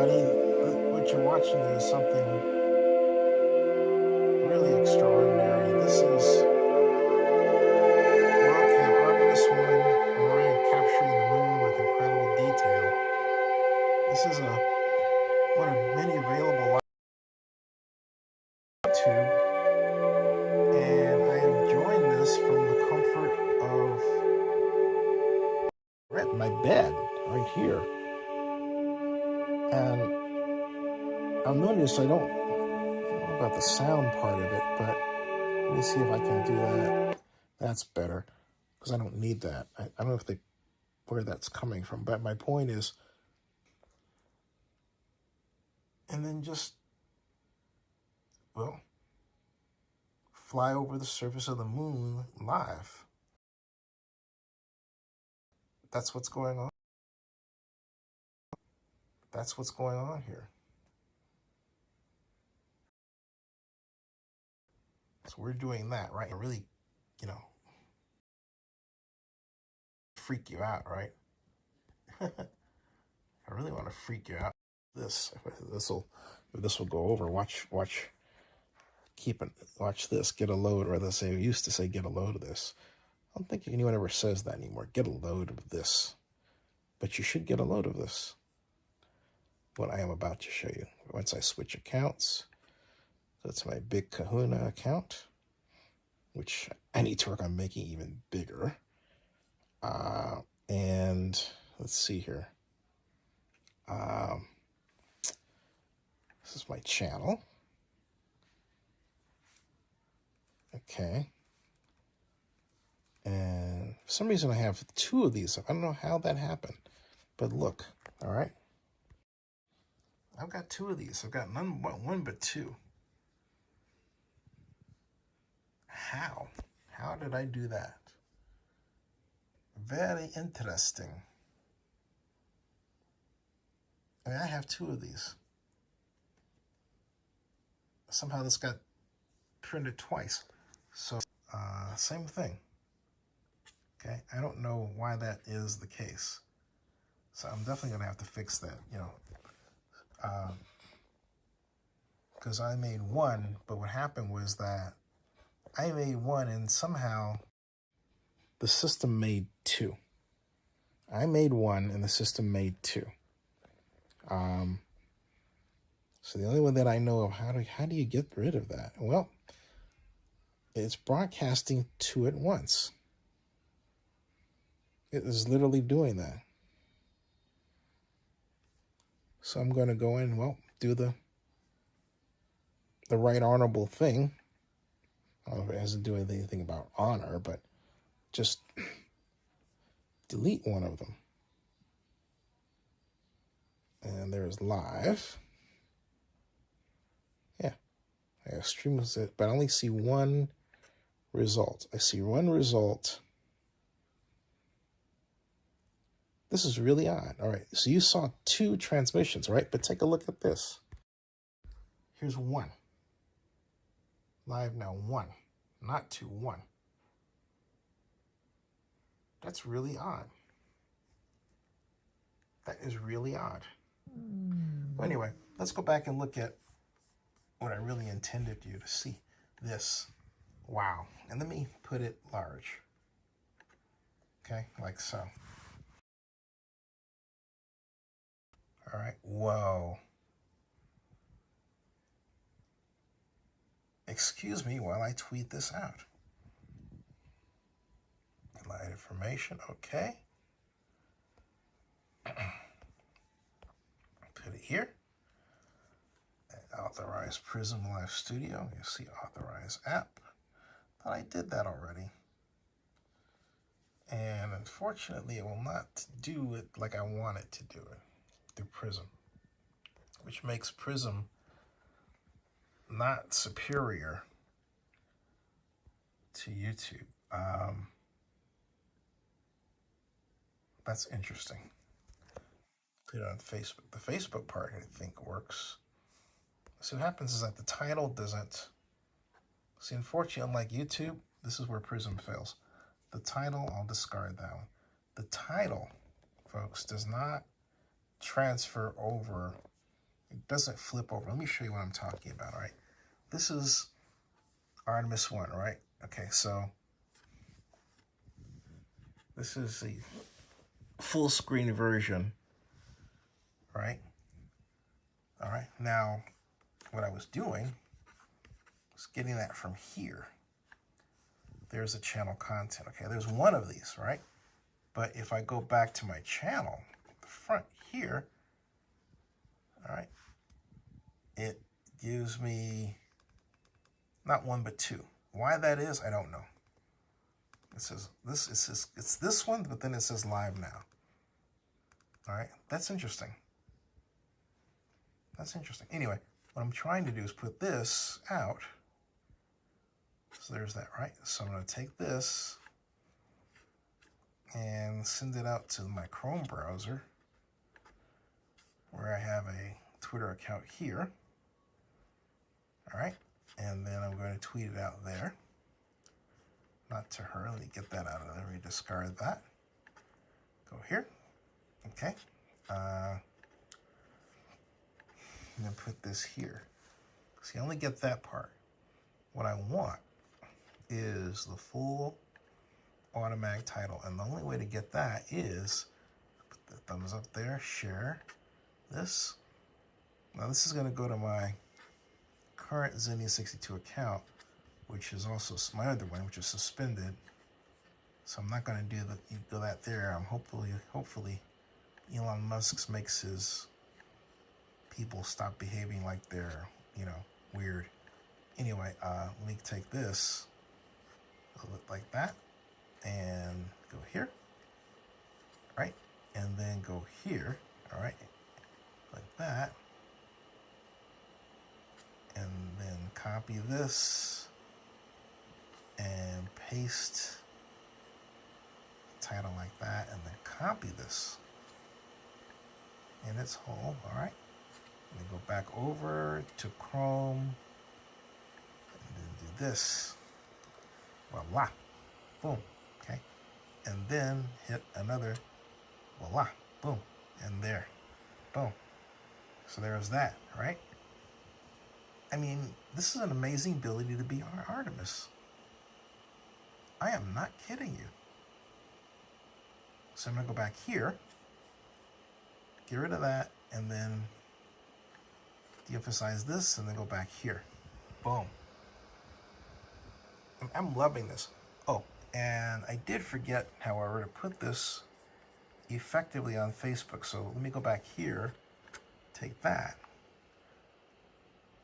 everybody. What you're watching is something really extraordinary. This is Artemis 1, Orion capturing the moon with incredible detail. This is one of many available on YouTube, and I have joined this from the comfort of my bed right here. And I'm noticing I don't know about the sound part of it, but let me see if I can do that. That's better, because I don't need that. I don't know if where that's coming from, but my point is, and then just, well, fly over the surface of the moon live. That's what's going on. That's what's going on here. So we're doing that, right? And really, freak you out, right? I really want to freak you out. This will go over. Watch this. Get a load, or as I say, we used to say, get a load of this. I don't think anyone ever says that anymore. Get a load of this. But you should get a load of this. What I am about to show you. Once I switch accounts, that's my big kahuna account, which I need to work on making even bigger. And let's see here. This is my channel. Okay. And for some reason I have two of these. I don't know how that happened, but look, all right. I've got two of these. I've got one but two. How? How did I do that? Very interesting. I mean, I have two of these. Somehow this got printed twice. So, same thing. Okay, I don't know why that is the case. So I'm definitely gonna have to fix that, because I made one, but what happened was that I made one and somehow the system made two. I made one and the system made two. So the only one that I know of, how do you get rid of that? Well, it's broadcasting two at once. It is literally doing that. So I'm going to go in, well, do the right honorable thing. I don't know if it has to do with anything about honor, but just delete one of them. And there's live. Yeah, I stream it, but I only see one result. I see one result. This is really odd. All right, so you saw two transmissions, right? But take a look at this. Here's one. Live now, one. Not two, one. That's really odd. That is really odd. Well, anyway, let's go back and look at what I really intended you to see. This. Wow. And let me put it large. Okay, like so. All right, whoa. Excuse me while I tweet this out. Light information, okay. Put it here. Authorize Prism Live Studio. You see authorize app. Thought I did that already. And unfortunately, it will not do it like I want it to do it through Prism, which makes Prism not superior to YouTube. That's interesting. Put it on Facebook. The Facebook part, I think, works. So what happens is that the title doesn't. See, unfortunately, unlike YouTube, this is where Prism fails. The title, I'll discard that one. The title, folks, does not transfer over it doesn't flip over. Let me show you what I'm talking about, all right? This is Artemis 1, right? Okay, so this is the full screen version, right? All right, now what I was doing was getting that from here. There's the channel content. Okay, there's one of these, right? But if I go back to my channel, the front here, all right, it gives me not one but two. Why that is, I don't know. It says this. It's this one, but then it says live now. All right, that's interesting. That's interesting. Anyway, what I'm trying to do is put this out. So there's that, right? So I'm going to take this and send it out to my Chrome browser, where I have a Twitter account here. All right, and then I'm going to tweet it out there. Not to her. Let me get that out of there. Let me discard that. Go here. Okay. And then put this here. See, I only get that part. What I want is the full automatic title. And the only way to get that is put the thumbs up there, share this. Now this is going to go to my current Zinnia62 account, which is also my other one, which is suspended. So I'm not going to do that there. I'm hopefully Elon Musk makes his people stop behaving like they're, weird. Anyway, let me take this, look like that, and go here, right? And then go here, all right, like that. And then copy this and paste the title like that, and then copy this in its whole, all right? Let me go back over to Chrome and then do this. Voila. Boom. Okay. And then hit another. Voila. Boom. And there. Boom. So there's that, right? I mean, this is an amazing ability to be Artemis. I am not kidding you. So I'm going to go back here, get rid of that, and then de-emphasize this, and then go back here. Boom. I'm loving this. Oh, and I did forget, however, to put this effectively on Facebook. So let me go back here, take that,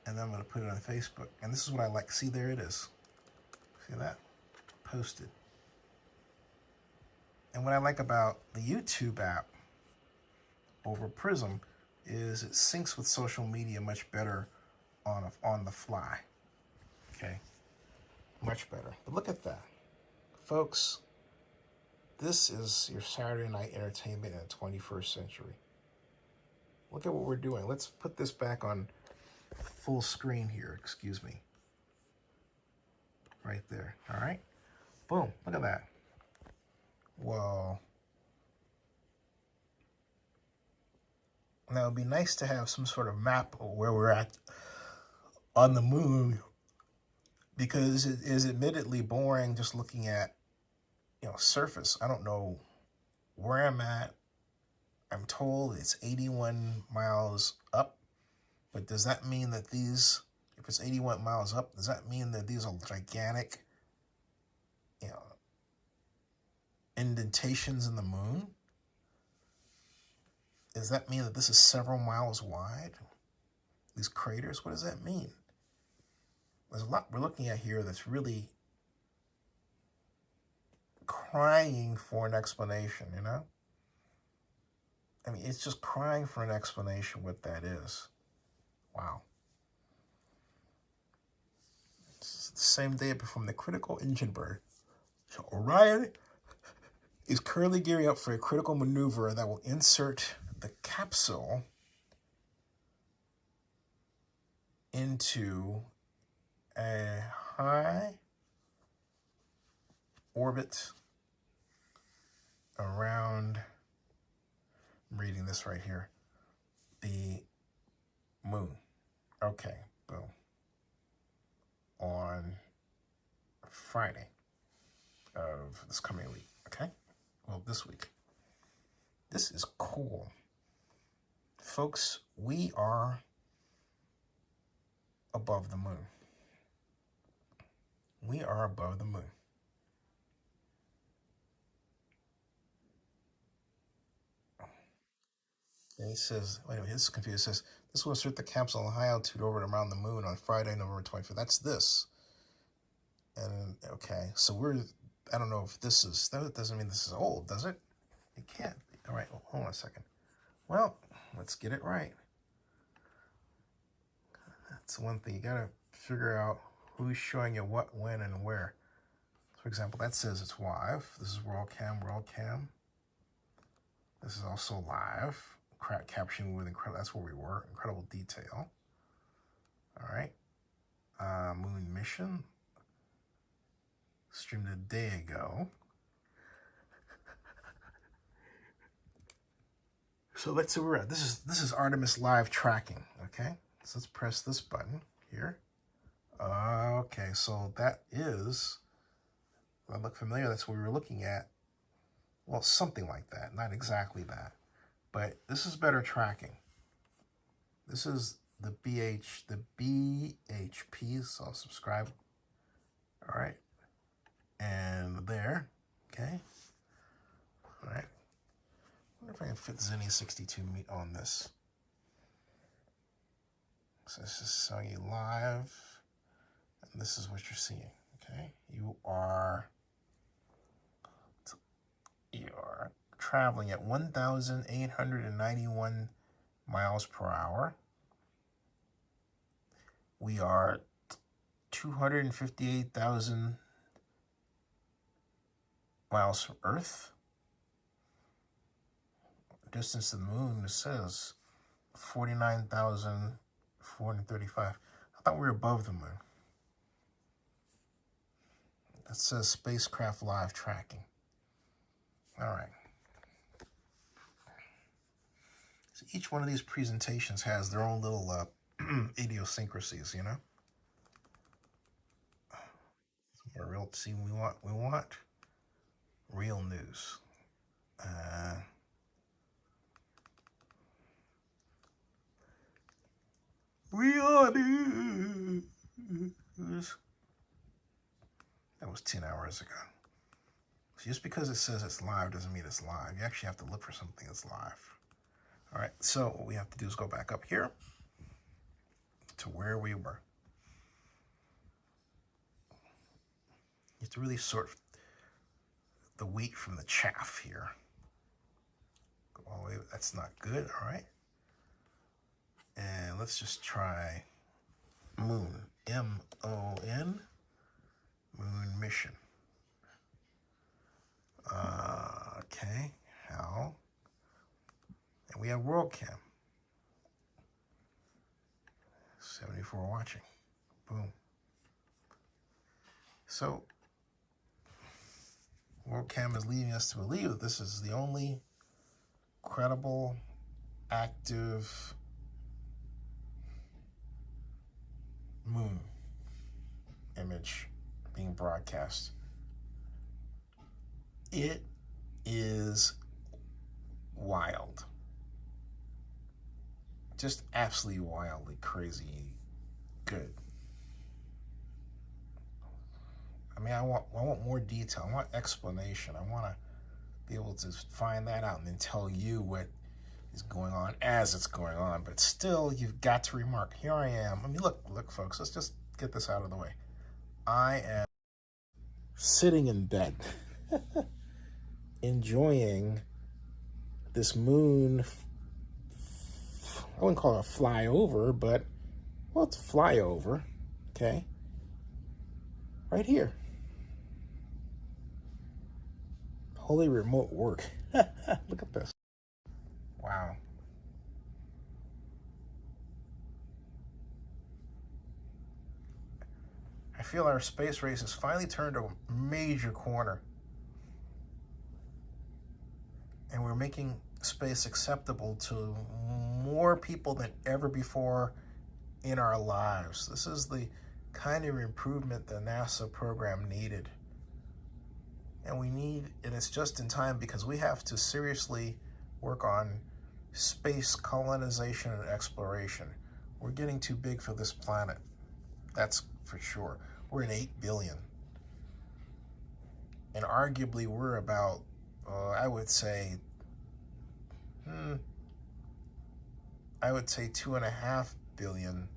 and then I'm going to put it on Facebook. And this is what I like. See, there it is. See that? Posted. And what I like about the YouTube app over Prism is it syncs with social media much better on the fly. Okay, much better. But look at that, folks. This is your Saturday night entertainment in the 21st century. Look at what we're doing. Let's put this back on full screen here. Excuse me. Right there. All right. Boom. Look at that. Well, now it'd be nice to have some sort of map of where we're at on the moon, because it is admittedly boring just looking at, surface. I don't know where I'm at. I'm told it's 81 miles up, but does that mean that if it's 81 miles up, does that mean that these are gigantic, indentations in the moon? Does that mean that this is several miles wide? These craters, what does that mean? There's a lot we're looking at here that's really crying for an explanation, I mean, it's just crying for an explanation what that is. Wow. It's the same day from the critical engine burn. So Orion is currently gearing up for a critical maneuver that will insert the capsule into a high orbit around, I'm reading this right here, the moon. Okay, boom. On Friday of this coming week, okay? Well, this week. This is cool. Folks, we are above the moon. We are above the moon. And he says, wait a minute, his computer says, this will insert the capsule on high altitude orbit around the moon on Friday, November 25th. That's this. And, okay, so I don't know if this is, that doesn't mean this is old, does it? It can't. All right, well, hold on a second. Well, let's get it right. That's one thing. You got to figure out who's showing you what, when, and where. For example, that says it's live. This is WorldCam. This is also live. Captioning with incredible, that's where we were. Incredible detail. All right. Moon mission. Streamed a day ago. So let's see where we're at. This is Artemis live tracking. Okay. So let's press this button here. Okay, so that is, if I look familiar, that's what we were looking at. Well, something like that. Not exactly that. But this is better tracking. This is the BHP, so I'll subscribe. All right. And there, okay. All right. I wonder if I can fit Zinni 62 meat on this. So this is showing you live, and this is what you're seeing, okay? You are traveling at 1,891 miles per hour. We are 258,000 miles from Earth. Distance to the moon, it says 49,435. I thought we were above the moon. That says spacecraft live tracking. All right. So each one of these presentations has their own little idiosyncrasies, you know. We're real. See, we want real news. Real news. That was 10 hours ago. So just because it says it's live doesn't mean it's live. You actually have to look for something that's live. All right, so what we have to do is go back up here to where we were. You have to really sort the wheat from the chaff here. Go all the way, that's not good, all right? And let's just try moon, M-O-N, moon mission. Okay, how? And we have WorldCam. 74 watching. Boom. So, WorldCam is leading us to believe that this is the only credible, active moon image being broadcast. It is wild. Just absolutely wildly crazy good. I mean, I want more detail. I want explanation. I want to be able to find that out and then tell you what is going on as it's going on. But still, you've got to remark, here I am. I mean, look, folks, let's just get this out of the way. I am sitting in bed, enjoying this moon. I wouldn't call it a flyover, but, well, it's a flyover, okay? Right here. Holy remote work. Look at this. Wow. I feel our space race has finally turned a major corner. And we're making space acceptable to more people than ever before in our lives. This is the kind of improvement the NASA program needed. And it's just in time, because we have to seriously work on space colonization and exploration. We're getting too big for this planet. That's for sure. We're at 8 billion. And arguably we're about, I would say 2.5 billion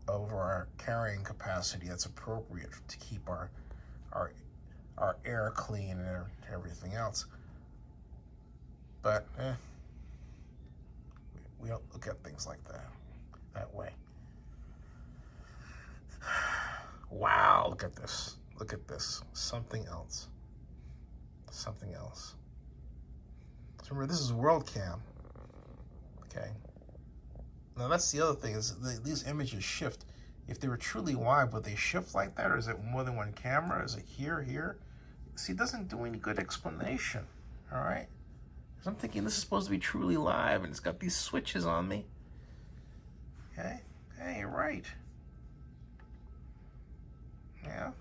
over our carrying capacity that's appropriate to keep our air clean and everything else. But we don't look at things like that way. Wow, look at this. Look at this. Something else. Something else. So remember, this is WorldCam. Okay. Now that's the other thing, is these images shift. If they were truly wide, would they shift like that, or is it more than one camera? Is it here? See, it doesn't do any good explanation. All right. So I'm thinking this is supposed to be truly live, and it's got these switches on me. Okay. Hey, you're right. Yeah.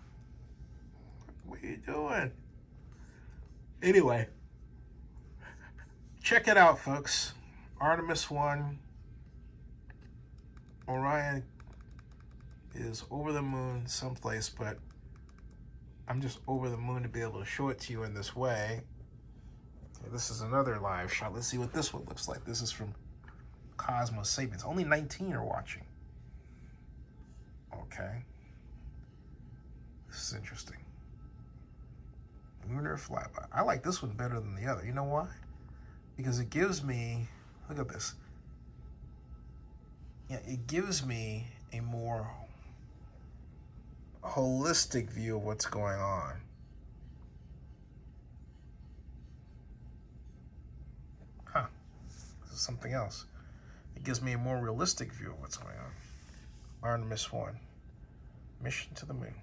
What are you doing? Anyway, check it out, folks. Artemis 1. Orion is over the moon someplace, but I'm just over the moon to be able to show it to you in this way. Okay, this is another live shot. Let's see what this one looks like. This is from Cosmos Sapiens. Only 19 are watching. Okay. This is interesting. Lunar flyby. I like this one better than the other. You know why? Because it gives me, look at this. Yeah, it gives me a more holistic view of what's going on. Huh. This is something else. It gives me a more realistic view of what's going on. Artemis 1. Mission to the moon.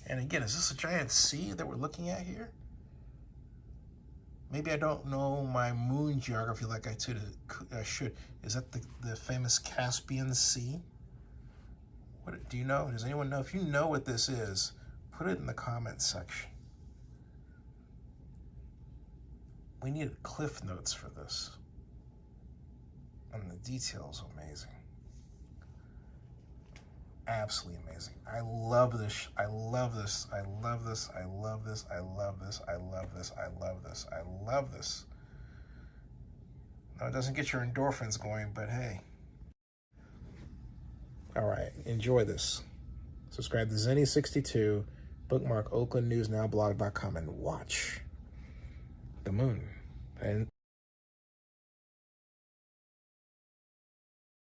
And again, is this a giant sea that we're looking at here? Maybe I don't know my moon geography like I should. Is that the famous Caspian Sea? What do you know? Does anyone know? If you know what this is, put it in the comments section. We needed cliff notes for this. And the details are amazing. Absolutely amazing. I love this. I love this. I love this. I love this. I love this. I love this. I love this. I love this. No, it doesn't get your endorphins going, but hey. All right, enjoy this. Subscribe to Zenny62, bookmark oaklandnewsnowblog.com, and watch the moon. And